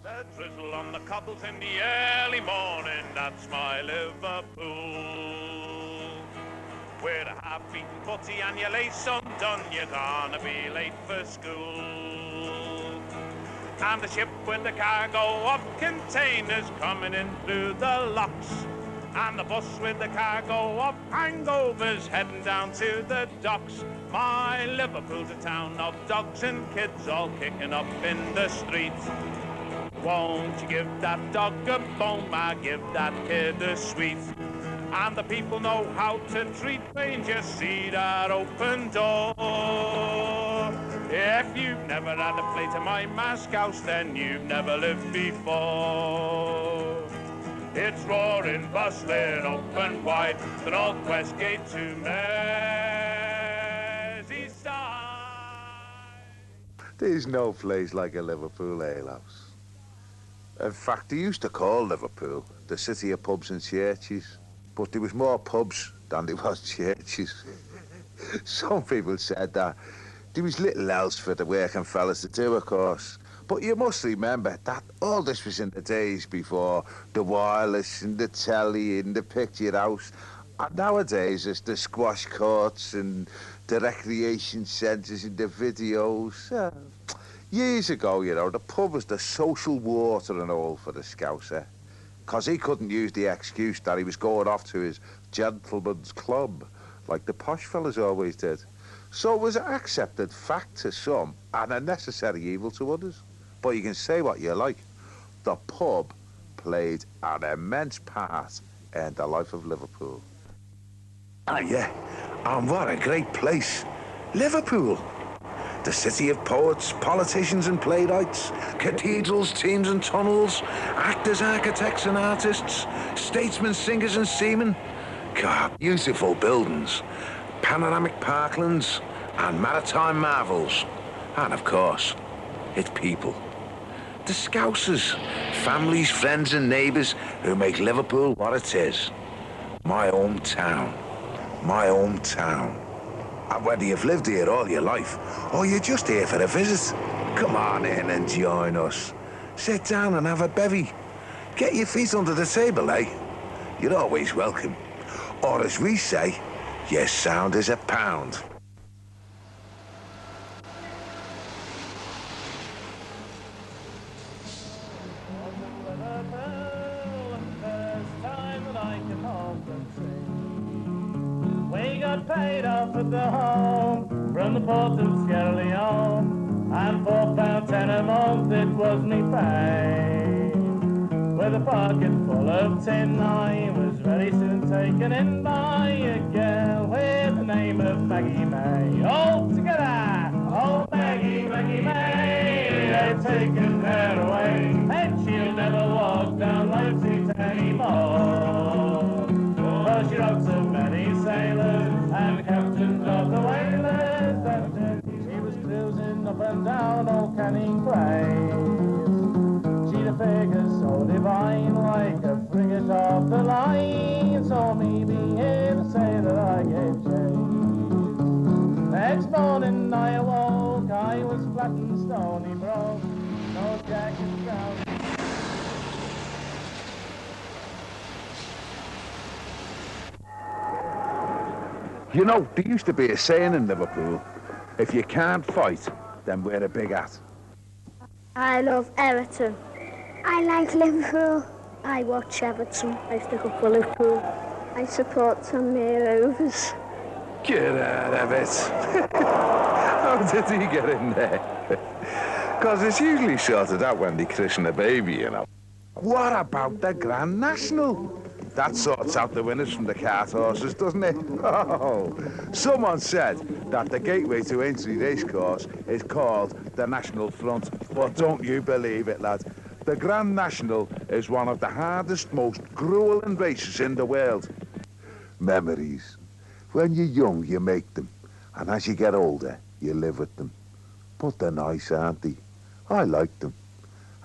The drizzle on the cobbles in the early morning, that's my Liverpool. With a half-beaten footy and your lace undone, you're gonna be late for school. And the ship with the cargo of containers coming in through the locks. And the bus with the cargo of hangovers heading down to the docks. My Liverpool's a town of dogs and kids all kicking up in the streets. Won't you give that dog a bone, give that kid a sweet? And the people know how to treat me, just see that open door. If you've never had a plate of my Moscow's, then you've never lived before. It's roaring, bustling, open wide, the North West Gate to Merseyside. There's no place like a Liverpool alehouse. In fact, they used to call Liverpool the city of pubs and churches, but there was more pubs than there was churches. Some people said that there was little else for the working fellas to do, of course. But you must remember that all this was in the days before the wireless and the telly and the picture house. And nowadays it's the squash courts and the recreation centres and the videos. Years ago, you know, the pub was the social water and all for the Scouser. Because he couldn't use the excuse that he was going off to his gentleman's club, like the posh fellas always did. So it was an accepted fact to some and a necessary evil to others. But you can say what you like. The pub played an immense part in the life of Liverpool. Ah, yeah. And what a great place. Liverpool. The city of poets, politicians and playwrights, cathedrals, teams and tunnels, actors, architects and artists, statesmen, singers and seamen. God, beautiful buildings, panoramic parklands and maritime marvels. And of course, its people. The Scousers, families, friends and neighbours who make Liverpool what it is. My hometown. My hometown. And whether you've lived here all your life, or you're just here for a visit, come on in and join us. Sit down and have a bevy. Get your feet under the table, eh? You're always welcome. Or as we say, you're sound as a pound. We got paid off at the home from the port of Sierra Leone, and £4.10 a month it was me pay. With a pocket full of tin, I was very soon taken in by a girl with the name of Maggie May. All together, oh Maggie, Maggie May, they've taken her away, and she'll never walk down Lime Street anymore. For she wrote so many sailors and captains of the whalers that she was cruising up and down old Canning Place. She'd a figure so divine, like a frigate off the line. So me being here to say that I gave chase. Next morning I awoke, I was flat and stony broke, no jacket down. You know, there used to be a saying in Liverpool, if you can't fight, then wear a big hat. I love Everton. I like Liverpool. I watch Everton. I stick up for Liverpool. I support Tranmere Rovers. Get out of it. How did he get in there? Because it's usually sorted out when they christen a baby, you know. What about the Grand National? That sorts out the winners from the cart horses, doesn't it? Oh, someone said that the gateway to Aintree Racecourse is called the National Front, but don't you believe it, lad. The Grand National is one of the hardest, most grueling races in the world. Memories. When you're young, you make them, and as you get older, you live with them. But they're nice, aren't they? I like them.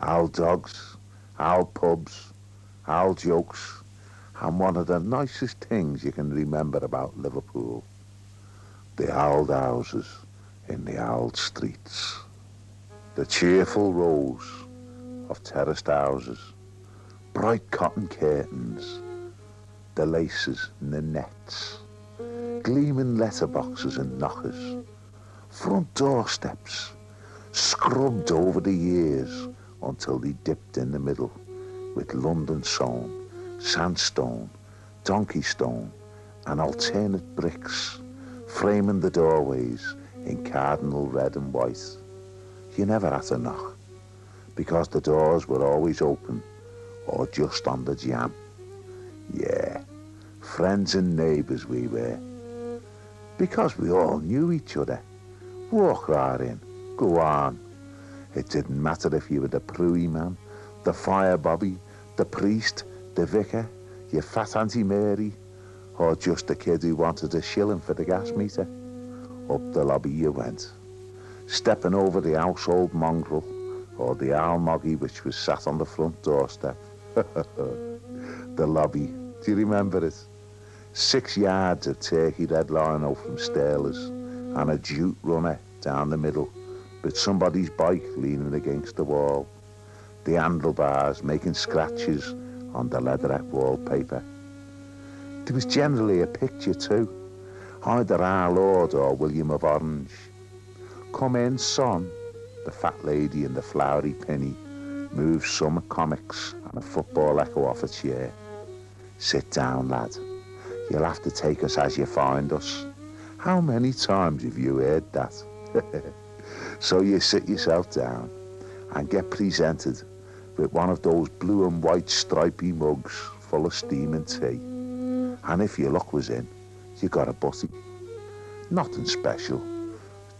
Owl dogs, owl pubs, owl jokes. And one of the nicest things you can remember about Liverpool, the old houses in the old streets, the cheerful rows of terraced houses, bright cotton curtains, the laces and the nets, gleaming letterboxes and knockers, front doorsteps, scrubbed over the years until they dipped in the middle with London stone, sandstone, donkey stone and alternate bricks, framing the doorways in cardinal red and white. You never had to knock, because the doors were always open or just on the jamb. Yeah, friends and neighbours we were, because we all knew each other. Walk right in, go on. It didn't matter if you were the pruey man, the fire bobby, the priest, the vicar, your fat Auntie Mary, or just a kid who wanted a shilling for the gas meter. Up the lobby you went, stepping over the household mongrel or the almoggy which was sat on the front doorstep. The lobby, do you remember it? 6 yards of turkey red lino from Stirlers and a jute runner down the middle with somebody's bike leaning against the wall, the handlebars making scratches on the leatherette wallpaper. There was generally a picture too, either our Lord or William of Orange. Come in, son, the fat lady in the flowery pinny moves summer comics and a football echo off a chair. Sit down, lad. You'll have to take us as you find us. How many times have you heard that? So you sit yourself down and get presented with one of those blue and white stripy mugs full of steaming tea. And if your luck was in, you got a butty. Nothing special,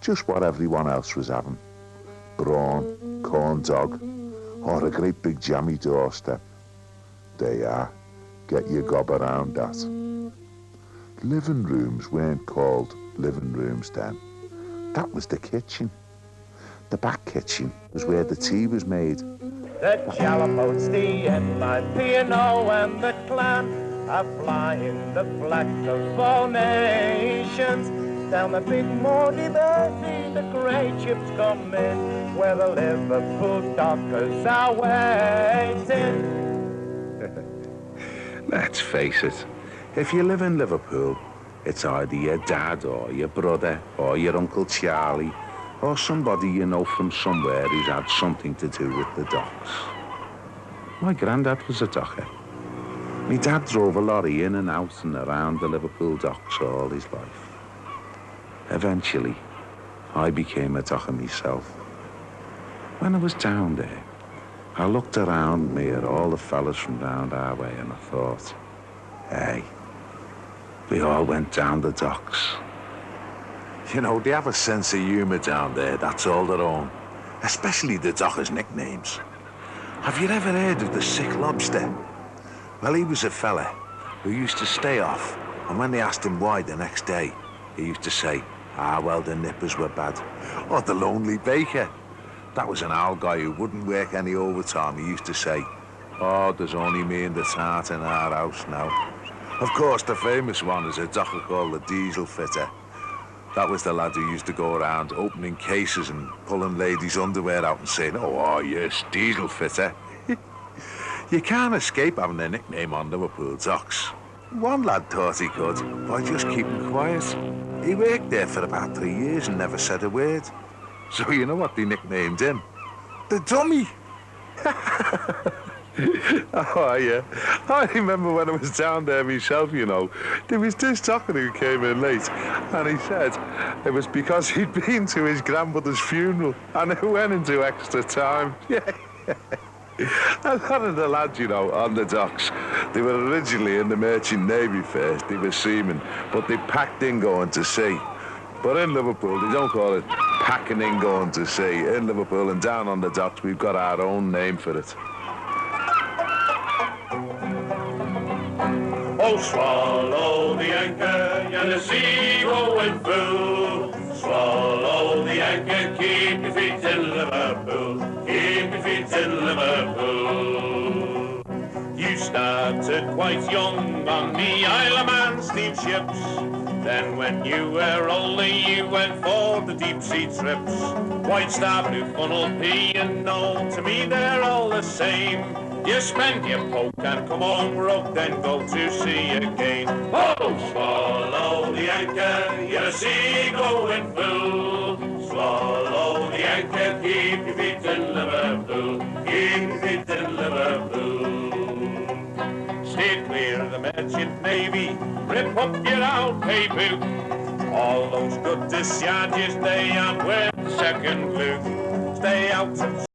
just what everyone else was having. Brawn, corn dog, or a great big jammy doorstep. There you are, get your gob around that. Living rooms weren't called living rooms then. That was the kitchen. The back kitchen was where the tea was made. The Jalapotes, the Enline, P&O and the Clan are flying the flag of all nations. Down the big Moody Bertie, the great ships come in, where the Liverpool dockers are waiting. Let's face it, if you live in Liverpool, it's either your dad or your brother or your Uncle Charlie or somebody you know from somewhere who's had something to do with the docks. My granddad was a docker. My dad drove a lorry in and out and around the Liverpool docks all his life. Eventually, I became a docker myself. When I was down there, I looked around me at all the fellas from round our way and I thought, hey, we all went down the docks. You know, they have a sense of humour down there, that's all their own. Especially the dockers' nicknames. Have you ever heard of the Sick Lobster? Well, he was a fella who used to stay off, and when they asked him why the next day, he used to say, well, the nippers were bad. Or the Lonely Baker. That was an old guy who wouldn't work any overtime. He used to say, there's only me and the tart in our house now. Of course, the famous one is a docker called the Diesel Fitter. That was the lad who used to go around opening cases and pulling ladies' underwear out and saying, oh yes, Diesel Fitter. You can't escape having a nickname on Liverpool docks. One lad thought he could by just keeping quiet. He worked there for about 3 years and never said a word. So you know what they nicknamed him? The Dummy. Oh, yeah. I remember when I was down there myself, you know, there was this docker who came in late, and he said it was because he'd been to his grandmother's funeral, and it went into extra time. Yeah. A lot of the lads, you know, on the docks, they were originally in the Merchant Navy first, they were seamen, but they packed in going to sea. But in Liverpool, they don't call it packing in going to sea. In Liverpool and down on the docks, we've got our own name for it. Oh, swallow the anchor and the sea rolling full. Swallow the anchor, keep your feet in Liverpool. Keep your feet in Liverpool. You started quite young on the Isle of Man steamships. Then when you were older, you went for the deep sea trips. White Star, Blue Funnel, P&O, to me they're all the same. You spend your poke and come home rugged, then go to sea again. Oh, swallow the anchor, you're a sea going full. Swallow the anchor, keep your feet in Liverpool, keep your feet in Liverpool. Stay clear of the merchant navy, rip up your old pay boot. All those good discharges, they aren't worth second loot. Stay out of